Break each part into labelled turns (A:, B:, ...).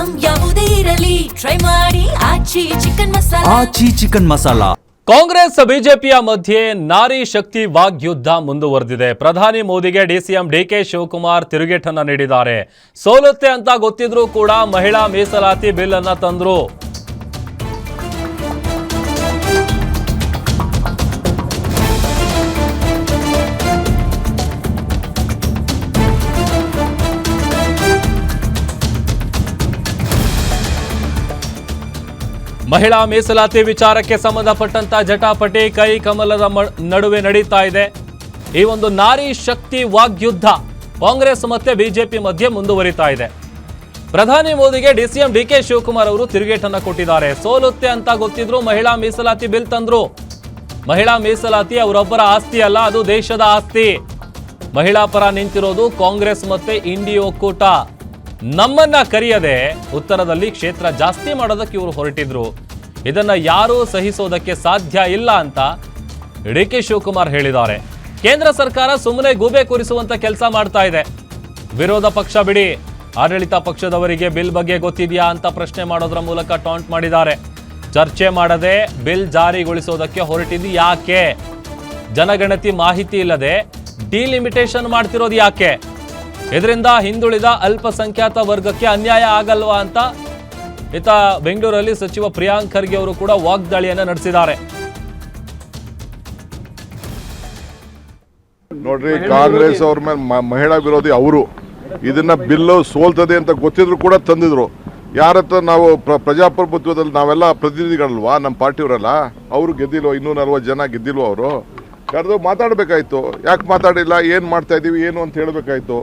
A: Item ಯಾವುದೇ ಇರಲಿ try ಮಾಡಿ ಆಚಿ ಚಿಕನ್ ಮಸಾಲಾ.
B: ಕಾಂಗ್ರೆಸ್ ಬಿಜೆಪಿಯ ಮಧ್ಯೆ ನಾರಿ ಶಕ್ತಿ ವಾಗ್ಯುದ್ಧ ಮುಂದುವರೆದಿದೆ. ಪ್ರಧಾನಿ ಮೋದಿಗೆ ಡಿಸಿಎಂ ಡಿಕೆ ಶಿವಕುಮಾರ್ ತಿರುಗೇಟನ್ನ ನೀಡಿದ್ದಾರೆ. ಸೋಲುತ್ತೆ ಅಂತ ಗೊತ್ತಿದ್ರೂ ಕೂಡ ಮಹಿಳಾ ಮೀಸಲಾತಿ ಬಿಲ್ ಅನ್ನ ತಂದ್ರು. ಮಹಿಳಾ ಮೀಸಲಾತಿ ವಿಚಾರಕ್ಕೆ ಸಂಬಂಧಪಟ್ಟಂತ ಜಟಾಪಟಿ ಕೈ ಕಮಲದ ನಡುವೆ ನಡೀತಾ ಇದೆ. ಈ ಒಂದು ನಾರಿ ಶಕ್ತಿ ವಾಗ್ಯುದ್ಧ ಕಾಂಗ್ರೆಸ್ ಮತ್ತೆ ಬಿಜೆಪಿ ಮಧ್ಯೆ ಮುಂದುವರಿತಾ ಇದೆ. ಪ್ರಧಾನಿ ಮೋದಿಗೆ ಡಿಸಿಎಂ ಡಿಕೆ ಶಿವಕುಮಾರ್ ಅವರು ತಿರುಗೇಟನ್ನ ಕೊಟ್ಟಿದ್ದಾರೆ. ಸೋಲುತ್ತೆ ಅಂತ ಗೊತ್ತಿದ್ರು ಮಹಿಳಾ ಮೀಸಲಾತಿ ಬಿಲ್ ತಂದ್ರು. ಮಹಿಳಾ ಮೀಸಲಾತಿ ಅವರೊಬ್ಬರ ಆಸ್ತಿ ಅಲ್ಲ, ಅದು ದೇಶದ ಆಸ್ತಿ. ಮಹಿಳಾ ಪರ ನಿಂತಿರೋದು ಕಾಂಗ್ರೆಸ್ ಮತ್ತೆ ಇಂಡಿ ಒಕ್ಕೂಟ. ನಮ್ಮನ್ನ ಕರೆಯದೆ ಉತ್ತರದಲ್ಲಿ ಕ್ಷೇತ್ರ ಜಾಸ್ತಿ ಮಾಡೋದಕ್ಕೆ ಇವರು ಹೊರಟಿದ್ರು. ಇದನ್ನ ಯಾರೂ ಸಹಿಸೋದಕ್ಕೆ ಸಾಧ್ಯ ಇಲ್ಲ ಅಂತ ಡಿಕೆ ಶಿವಕುಮಾರ್ ಹೇಳಿದ್ದಾರೆ. ಕೇಂದ್ರ ಸರ್ಕಾರ ಸುಮ್ಮನೆ ಗೂಬೆ ಕೂರಿಸುವಂತ ಕೆಲಸ ಮಾಡ್ತಾ ಇದೆ. ವಿರೋಧ ಪಕ್ಷ ಬಿಡಿ, ಆಡಳಿತ ಪಕ್ಷದವರಿಗೆ ಬಿಲ್ ಬಗ್ಗೆ ಗೊತ್ತಿದೆಯಾ ಅಂತ ಪ್ರಶ್ನೆ ಮಾಡೋದ್ರ ಮೂಲಕ ಟಾಂಟ್ ಮಾಡಿದ್ದಾರೆ. ಚರ್ಚೆ ಮಾಡದೆ ಬಿಲ್ ಜಾರಿಗೊಳಿಸೋದಕ್ಕೆ ಹೊರಟಿದ್ದು ಯಾಕೆ? ಜನಗಣತಿ ಮಾಹಿತಿ ಇಲ್ಲದೆ ಡಿಲಿಮಿಟೇಷನ್ ಮಾಡ್ತಿರೋದು ಯಾಕೆ? ಇದರಿಂದ ಹಿಂದುಳಿದ ಅಲ್ಪಸಂಖ್ಯಾತ ವರ್ಗಕ್ಕೆ ಅನ್ಯಾಯ ಆಗಲ್ವಾ ಅಂತ ಇತ್ತ ಬೆಂಗಳೂರಲ್ಲಿ ಸಚಿವ ಪ್ರಿಯಾಂಕ್ ಖರ್ಗೆ ಅವರು ಕೂಡ ವಾಗ್ದಾಳಿಯನ್ನ ನಡೆಸಿದ್ದಾರೆ.
C: ನೋಡ್ರಿ, ಕಾಂಗ್ರೆಸ್ ಅವ್ರ ಮೇಲೆ ಮಹಿಳಾ ವಿರೋಧಿ ಅವರು ಇದನ್ನ ಬಿಲ್ಲು ಸೋಲ್ತದೆ ಅಂತ ಗೊತ್ತಿದ್ರು ಕೂಡ ತಂದಿದ್ರು. ಯಾರತ್ರ ನಾವು ಪ್ರಜಾಪ್ರಭುತ್ವದಲ್ಲಿ ನಾವೆಲ್ಲ ಪ್ರತಿನಿಧಿಗಳಲ್ವಾ, ನಮ್ಮ ಪಾರ್ಟಿಯವರಲ್ಲ. ಅವರು ಗೆದ್ದಿಲ್ವ, 240 ಜನ ಗೆದ್ದಿಲ್ವ? ಅವರು ಕರೆದು ಮಾತಾಡಬೇಕಾಯ್ತು. ಯಾಕೆ ಮಾತಾಡಿಲ್ಲ, ಏನು ಮಾಡ್ತಾ ಇದೀವಿ, ಏನು ಅಂತ ಹೇಳಬೇಕಾಯ್ತು.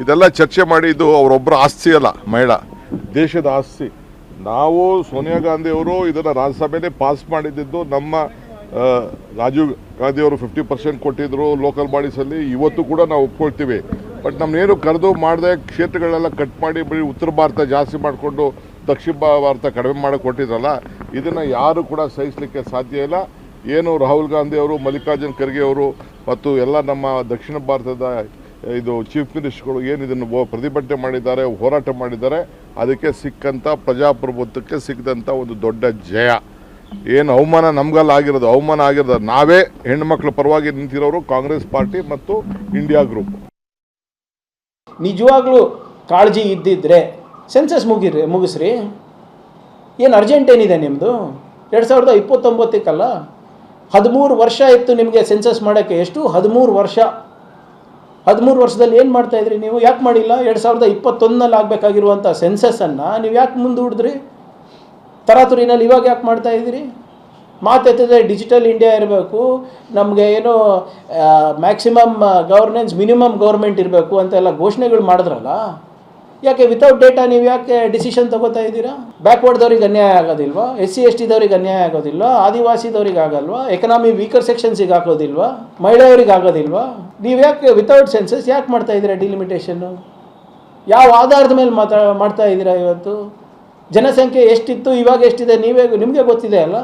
C: ಇದೆಲ್ಲ ಚರ್ಚೆ ಮಾಡಿ, ಇದು ಅವರೊಬ್ಬರ ಆಸ್ತಿ ಅಲ್ಲ, ಮಹಿಳಾ ದೇಶದ ಆಸ್ತಿ. ನಾವು ಸೋನಿಯಾ ಗಾಂಧಿ ಅವರು ಇದನ್ನು ರಾಜ್ಯಸಭೆಯಲ್ಲಿ ಪಾಸ್ ಮಾಡಿದ್ದು. ನಮ್ಮ ರಾಜೀವ್ ಗಾಂಧಿ ಅವರು 50% ಕೊಟ್ಟಿದ್ರು ಲೋಕಲ್ ಬಾಡೀಸಲ್ಲಿ. ಇವತ್ತು ಕೂಡ ನಾವು ಒಪ್ಕೊಳ್ತೀವಿ. ಬಟ್ ನಮ್ಮನ್ನೇನು ಕರೆದು ಮಾಡದೆ ಕ್ಷೇತ್ರಗಳೆಲ್ಲ ಕಟ್ ಮಾಡಿ ಬರೀ ಉತ್ತರ ಭಾರತ ಜಾಸ್ತಿ ಮಾಡಿಕೊಂಡು ದಕ್ಷಿಣ ಭಾರತ ಕಡಿಮೆ ಮಾಡಿ ಕೊಟ್ಟಿದ್ರಲ್ಲ, ಇದನ್ನು ಯಾರು ಕೂಡ ಸಹಿಸಲಿಕ್ಕೆ ಸಾಧ್ಯ ಇಲ್ಲ. ಏನು ರಾಹುಲ್ ಗಾಂಧಿ ಅವರು, ಮಲ್ಲಿಕಾರ್ಜುನ್ ಖರ್ಗೆ ಅವರು ಮತ್ತು ಎಲ್ಲ ನಮ್ಮ ದಕ್ಷಿಣ ಭಾರತದ ಇದು ಚೀಫ್ ಮಿನಿಸ್ಟರ್ಗಳು ಏನು ಇದನ್ನು ಪ್ರತಿಭಟನೆ ಮಾಡಿದ್ದಾರೆ, ಹೋರಾಟ ಮಾಡಿದ್ದಾರೆ, ಅದಕ್ಕೆ ಸಿಕ್ಕಂಥ ಪ್ರಜಾಪ್ರಭುತ್ವಕ್ಕೆ ಸಿಕ್ಕಂಥ ಒಂದು ದೊಡ್ಡ ಜಯ. ಏನು ಅವಮಾನ ನಮ್ಗೆಲ್ಲ ಆಗಿರೋದು ನಾವೇ ಹೆಣ್ಮಕ್ಳ ಪರವಾಗಿ ನಿಂತಿರೋರು ಕಾಂಗ್ರೆಸ್ ಪಾರ್ಟಿ ಮತ್ತು ಇಂಡಿಯಾ ಗ್ರೂಪ್.
D: ನಿಜವಾಗ್ಲೂ ಕಾಳಜಿ ಇದ್ದಿದ್ರೆ ಸೆನ್ಸಸ್ ಮುಗಿಸ್ರಿ. ಏನು ಅರ್ಜೆಂಟ್ ಏನಿದೆ ನಿಮ್ಮದು? 2029 13 ವರ್ಷ ಇತ್ತು ನಿಮಗೆ ಸೆನ್ಸಸ್ ಮಾಡೋಕ್ಕೆ. ಎಷ್ಟು? 13 ವರ್ಷ. 13 ವರ್ಷದಲ್ಲಿ ಏನು ಮಾಡ್ತಾಯಿದ್ರಿ ನೀವು? ಯಾಕೆ ಮಾಡಿಲ್ಲ? 2021 ಆಗಬೇಕಾಗಿರುವಂಥ ಸೆನ್ಸಸ್ಸನ್ನು ನೀವು ಯಾಕೆ ಮುಂದೂಡಿದ್ರಿ? ತರಾತುರಿನಲ್ಲಿ ಇವಾಗ ಯಾಕೆ ಮಾಡ್ತಾಯಿದ್ದೀರಿ? ಮಾತೆತ್ತದೆ ಡಿಜಿಟಲ್ ಇಂಡಿಯಾ ಇರಬೇಕು, ನಮಗೆ ಏನೋ ಮ್ಯಾಕ್ಸಿಮಮ್ ಗವರ್ನೆನ್ಸ್, ಮಿನಿಮಮ್ ಗೌರ್ಮೆಂಟ್ ಇರಬೇಕು ಅಂತೆಲ್ಲ ಘೋಷಣೆಗಳು ಮಾಡಿದ್ರಲ್ಲ. ಯಾಕೆ ವಿತೌಟ್ ಡೇಟಾ ನೀವು ಯಾಕೆ ಡಿಸಿಷನ್ ತಗೋತಾ ಇದ್ದೀರಾ? ಬ್ಯಾಕ್ವರ್ಡ್ದವ್ರಿಗೆ ಅನ್ಯಾಯ ಆಗೋದಿಲ್ವಾ? SC ST ದವ್ರಿಗೆ ಅನ್ಯಾಯ ಆಗೋದಿಲ್ವಾ? ಆದಿವಾಸಿದವ್ರಿಗೆ ಆಗಲ್ವಾ? ಎಕನಾಮಿ ವೀಕರ್ ಸೆಕ್ಷನ್ಸಿಗೆ ಹಾಕೋದಿಲ್ವಾ? ಮಹಿಳೆಯರಿಗೆ ಆಗೋದಿಲ್ವಾ? ನೀವು ಯಾಕೆ ವಿತೌಟ್ ಸೆನ್ಸಸ್ ಯಾಕೆ ಮಾಡ್ತಾ ಇದ್ದೀರಾ ಡಿಲಿಮಿಟೇಷನ್ನು? ಯಾವ ಆಧಾರದ ಮೇಲೆ ಮಾಡ್ತಾ ಇದ್ದೀರಾ? ಇವತ್ತು ಜನಸಂಖ್ಯೆ ಎಷ್ಟಿತ್ತು, ಇವಾಗ ಎಷ್ಟಿದೆ ನಿಮಗೆ ಗೊತ್ತಿದೆ ಅಲ್ಲ.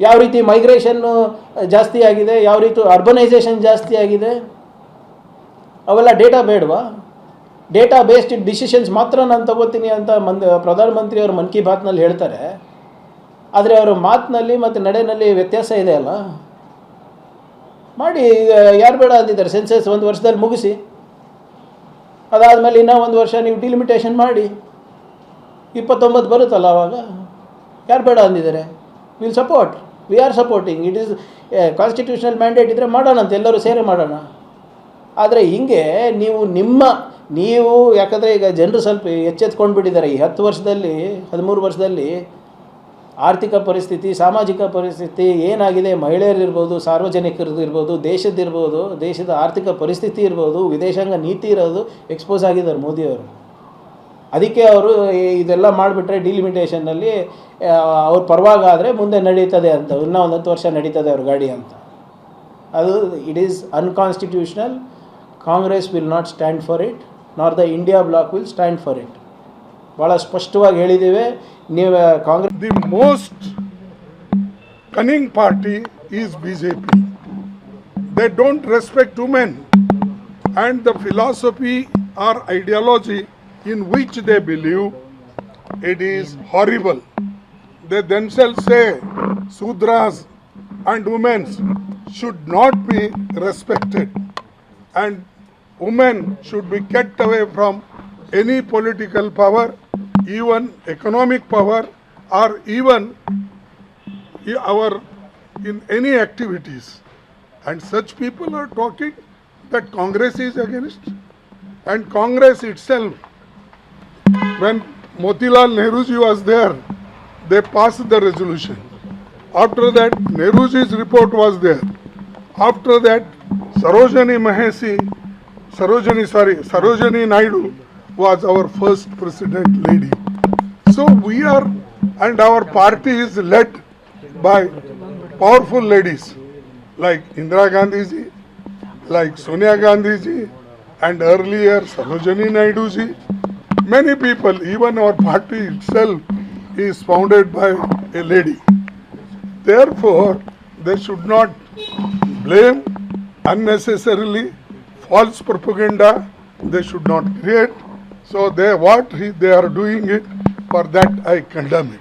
D: ಯಾವ ರೀತಿ ಮೈಗ್ರೇಷನ್ನು ಜಾಸ್ತಿ ಆಗಿದೆ, ಯಾವ ರೀತಿ ಅರ್ಬನೈಸೇಷನ್ ಜಾಸ್ತಿ ಆಗಿದೆ, ಅವೆಲ್ಲ ಡೇಟಾ ಬೇಡವಾ? ಡೇಟಾ ಬೇಸ್ಡ್ ಡಿಸಿಷನ್ಸ್ ಮಾತ್ರ ನಾನು ತಗೋತೀನಿ ಅಂತ ಪ್ರಧಾನಮಂತ್ರಿಯವರು ಮನ್ ಕಿ ಬಾತ್ನಲ್ಲಿ ಹೇಳ್ತಾರೆ. ಆದರೆ ಅವರ ಮಾತಿನಲ್ಲಿ ಮತ್ತು ನಡೆಯಲ್ಲಿ ವ್ಯತ್ಯಾಸ ಇದೆ ಅಲ್ಲ. ಮಾಡಿ, ಯಾರು ಬೇಡ ಅಂದಿದ್ದಾರೆ? ಸೆನ್ಸಸ್ 1 ವರ್ಷದಲ್ಲಿ ಮುಗಿಸಿ, ಅದಾದಮೇಲೆ ಇನ್ನೂ 1 ವರ್ಷ ನೀವು ಡಿಲಿಮಿಟೇಷನ್ ಮಾಡಿ, 29 ಬರುತ್ತಲ್ಲ ಅವಾಗ. ಯಾರು ಬೇಡ ಅಂದಿದ್ದಾರೆ? Will support, we are supporting. It is constitutional mandate ಇದ್ದರೆ ಮಾಡೋಣ ಅಂತ ಎಲ್ಲರೂ ಸೇರಿ ಮಾಡೋಣ. ಆದರೆ ಹಿಂಗೆ ನೀವು ಯಾಕಂದರೆ ಈಗ ಜನರು ಸ್ವಲ್ಪ ಎಚ್ಚೆತ್ಕೊಂಡು ಬಿಟ್ಟಿದ್ದಾರೆ. ಈ 10 ವರ್ಷದಲ್ಲಿ 13 ವರ್ಷದಲ್ಲಿ ಆರ್ಥಿಕ ಪರಿಸ್ಥಿತಿ, ಸಾಮಾಜಿಕ ಪರಿಸ್ಥಿತಿ ಏನಾಗಿದೆ, ಮಹಿಳೆಯರಿರ್ಬೋದು, ಸಾರ್ವಜನಿಕರದ್ದು ಇರ್ಬೋದು, ದೇಶದ್ದಿರ್ಬೋದು, ದೇಶದ ಆರ್ಥಿಕ ಪರಿಸ್ಥಿತಿ ಇರ್ಬೋದು, ವಿದೇಶಾಂಗ ನೀತಿ ಇರೋದು ಎಕ್ಸ್ಪೋಸ್ ಆಗಿದ್ದಾರೆ ಮೋದಿಯವರು. ಅದಕ್ಕೆ ಅವರು ಇದೆಲ್ಲ ಮಾಡಿಬಿಟ್ರೆ ಡಿಲಿಮಿಟೇಷನ್ನಲ್ಲಿ ಅವ್ರ ಪರವಾಗಾದರೆ ಮುಂದೆ ನಡೀತದೆ ಅಂತ, ಇನ್ನೂ 10 ವರ್ಷ ನಡೀತದೆ ಅವ್ರ ಗಾಡಿ ಅಂತ. ಅದು it is unconstitutional. Congress will not stand for it, nor the India bloc will stand for it. ಭಾಳ ಸ್ಪಷ್ಟವಾಗಿ ಹೇಳಿದ್ದೇವೆ. ನೀವು Congress
E: the most cunning party is BJP. They don't respect women and the philosophy or ideology in which they believe it is horrible. They themselves say Sudras and women should not be respected, and women should be kept away from any political power, even economic power, or even in any activities. And such people are talking that Congress is against. And Congress itself, when Motilal Nehruji was there, they passed the resolution. After that, Nehruji's report was there. After that, Sarojini Naidu was our first president lady. So we are, and our party is led by powerful ladies like Indira Gandhi ji, like Sonia Gandhi ji, and earlier Sarojini Naidu ji. Many people, even our party itself is founded by a lady. Therefore, they should not blame unnecessarily false propaganda. They should not create. So they are doing it. For that I condemn it.